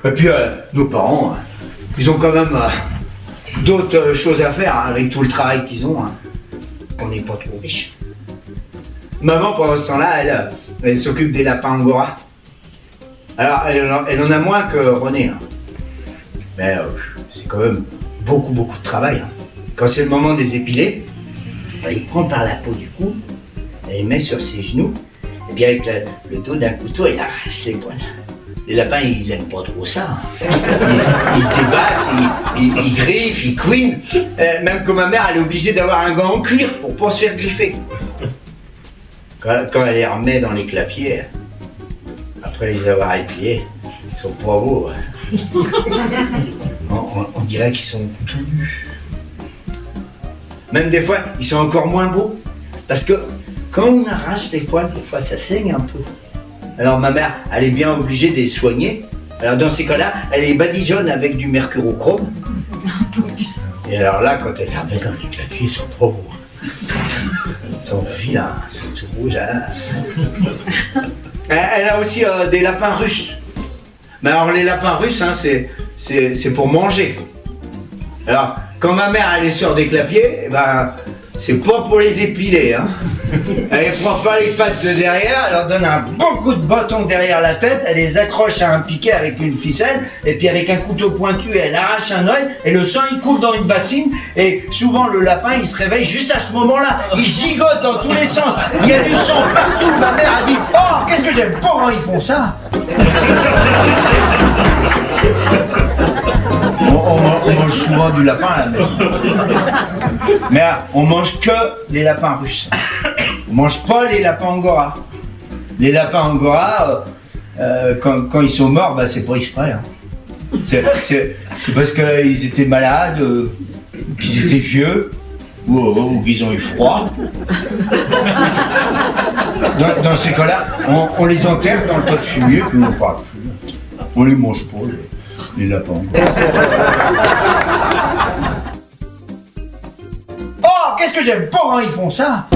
Et puis nos parents, ils ont quand même d'autres choses à faire hein, avec tout le travail qu'ils ont. Hein. On n'est pas trop riches. Maman, pendant ce temps-là, elle s'occupe des lapins angora. Alors, elle en a moins que René. Hein. Mais c'est quand même beaucoup de travail. Hein. Quand c'est le moment de les épiler, il prend par la peau du cou, elle les met sur ses genoux, et puis avec le dos d'un couteau, il arrache les poils. Les lapins, ils aiment pas trop ça. Hein. Ils se débattent, ils griffent, ils couinent. Même que ma mère, elle est obligée d'avoir un gant en cuir pour pas se faire griffer. Quand elle les remet dans les clapiers, après les avoir épilés, ils sont pas beaux. On dirait qu'ils sont tout nus. Même des fois, ils sont encore moins beaux. Parce que quand on arrache les poils, des fois, ça saigne un peu. Alors ma mère, elle est bien obligée de les soigner. Alors dans ces cas-là, elle les badigeonne avec du mercurochrome. Et alors là, quand elle les remet dans les clapiers, ils sont trop beaux. Ils sont vilains, ils sont tout rouges. Hein. Elle a aussi des lapins russes. Mais alors les lapins russes, hein, c'est pour manger. Alors, quand ma mère elle les sort des clapiers, c'est pas pour les épiler. Hein. Elle prend pas les pattes de derrière, elle leur donne un bon coup de bâton derrière la tête, elle les accroche à un piquet avec une ficelle, et puis avec un couteau pointu, elle arrache un œil, et le sang il coule dans une bassine, et souvent le lapin il se réveille juste à ce moment-là, il gigote dans tous les sens, il y a du sang partout, ma mère a dit « Oh, qu'est-ce que j'aime pas quand ils font ça !» On mange souvent du lapin à la maison. Mais on mange que les lapins russes. On mange pas les lapins angora. Les lapins angora, quand ils sont morts, c'est pas exprès. Hein. C'est parce qu'ils étaient malades, qu'ils étaient vieux, ou qu'ils ont eu froid. Dans ces cas-là, on les enterre dans le tas de fumier, puis on ne parle plus. On les mange pas, les lapins. Oh, qu'est-ce que j'aime pas quand ils font ça!